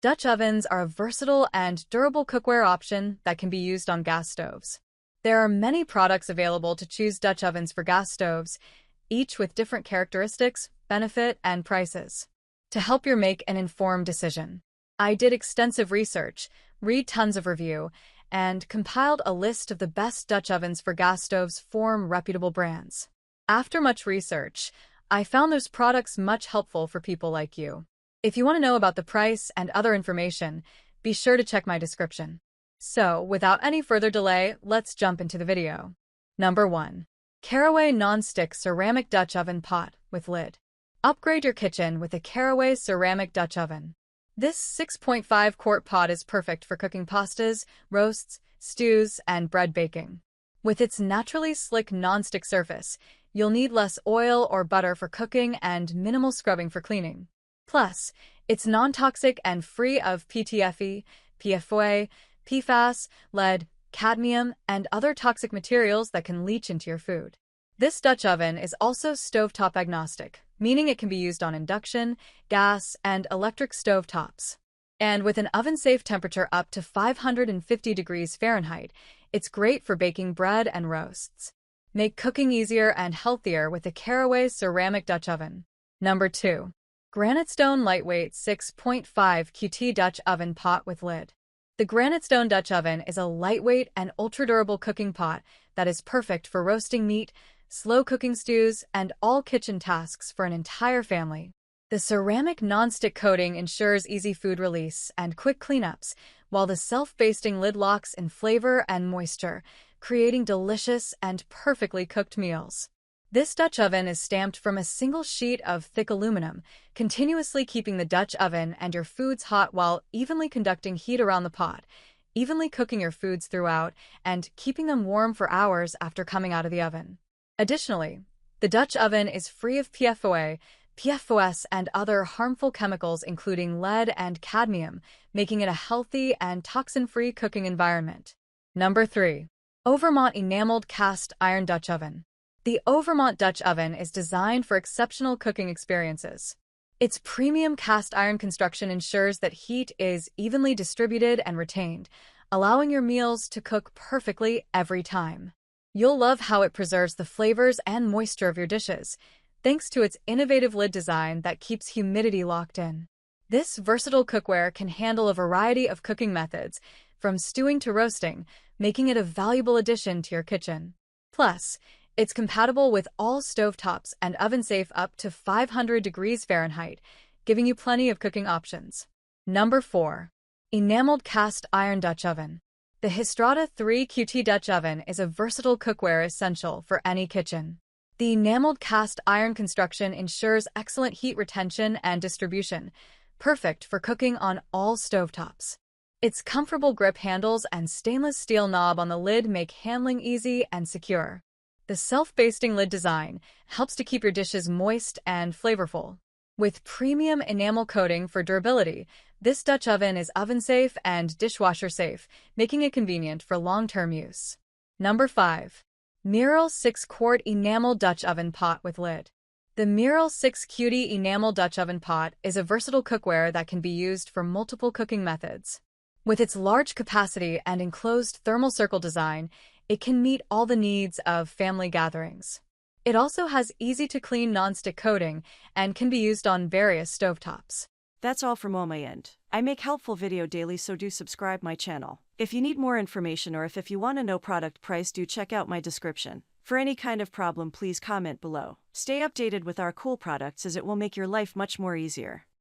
Dutch ovens are a versatile and durable cookware option that can be used on gas stoves. There are many products available to choose Dutch ovens for gas stoves, each with different characteristics, benefit, and prices. To help you make an informed decision, I did extensive research, read tons of review, and compiled a list of the best Dutch ovens for gas stoves from reputable brands. After much research, I found those products much helpful for people like you. If you want to know about the price and other information, be sure to check my description. So, without any further delay, let's jump into the video. Number 1. Caraway Non-Stick Ceramic Dutch Oven Pot with Lid. Upgrade your kitchen with a Caraway Ceramic Dutch Oven. This 6.5-quart pot is perfect for cooking pastas, roasts, stews, and bread baking. With its naturally slick non-stick surface, you'll need less oil or butter for cooking and minimal scrubbing for cleaning. Plus, it's non-toxic and free of PTFE, PFOA, PFAS, lead, cadmium, and other toxic materials that can leach into your food. This Dutch oven is also stovetop agnostic, meaning it can be used on induction, gas, and electric stovetops. And with an oven-safe temperature up to 550 degrees Fahrenheit, it's great for baking bread and roasts. Make cooking easier and healthier with the Caraway Ceramic Dutch Oven. Number 2. Granite Stone Lightweight 6.5 QT Dutch Oven Pot with Lid. The Granite Stone Dutch Oven is a lightweight and ultra-durable cooking pot that is perfect for roasting meat, slow-cooking stews, and all kitchen tasks for an entire family. The ceramic non-stick coating ensures easy food release and quick cleanups, while the self-basting lid locks in flavor and moisture, creating delicious and perfectly cooked meals. This Dutch oven is stamped from a single sheet of thick aluminum, continuously keeping the Dutch oven and your foods hot while evenly conducting heat around the pot, evenly cooking your foods throughout, and keeping them warm for hours after coming out of the oven. Additionally, the Dutch oven is free of PFOA, PFOS, and other harmful chemicals including lead and cadmium, making it a healthy and toxin-free cooking environment. Number 3. Overmont Enameled Cast Iron Dutch Oven. The Overmont Dutch Oven is designed for exceptional cooking experiences. Its premium cast iron construction ensures that heat is evenly distributed and retained, allowing your meals to cook perfectly every time. You'll love how it preserves the flavors and moisture of your dishes, thanks to its innovative lid design that keeps humidity locked in. This versatile cookware can handle a variety of cooking methods, from stewing to roasting, making it a valuable addition to your kitchen. Plus, it's compatible with all stovetops and oven-safe up to 500 degrees Fahrenheit, giving you plenty of cooking options. Number 4. Enameled Cast Iron Dutch Oven. The Hystrata 3 QT Dutch Oven is a versatile cookware essential for any kitchen. The enameled cast iron construction ensures excellent heat retention and distribution, perfect for cooking on all stovetops. Its comfortable grip handles and stainless steel knob on the lid make handling easy and secure. The self-basting lid design helps to keep your dishes moist and flavorful. With premium enamel coating for durability, this Dutch oven is oven-safe and dishwasher-safe, making it convenient for long-term use. Number 5. Miral 6-Quart Enamel Dutch Oven Pot with Lid. The Miral 6 QT Enamel Dutch Oven Pot is a versatile cookware that can be used for multiple cooking methods. With its large capacity and enclosed thermal circle design, it can meet all the needs of family gatherings. It also has easy-to-clean non-stick coating and can be used on various stovetops. That's all from my end. I make helpful video daily, so do subscribe my channel. If you need more information or if you want to know product price, do check out my description. For any kind of problem, please comment below. Stay updated with our cool products as it will make your life much more easier.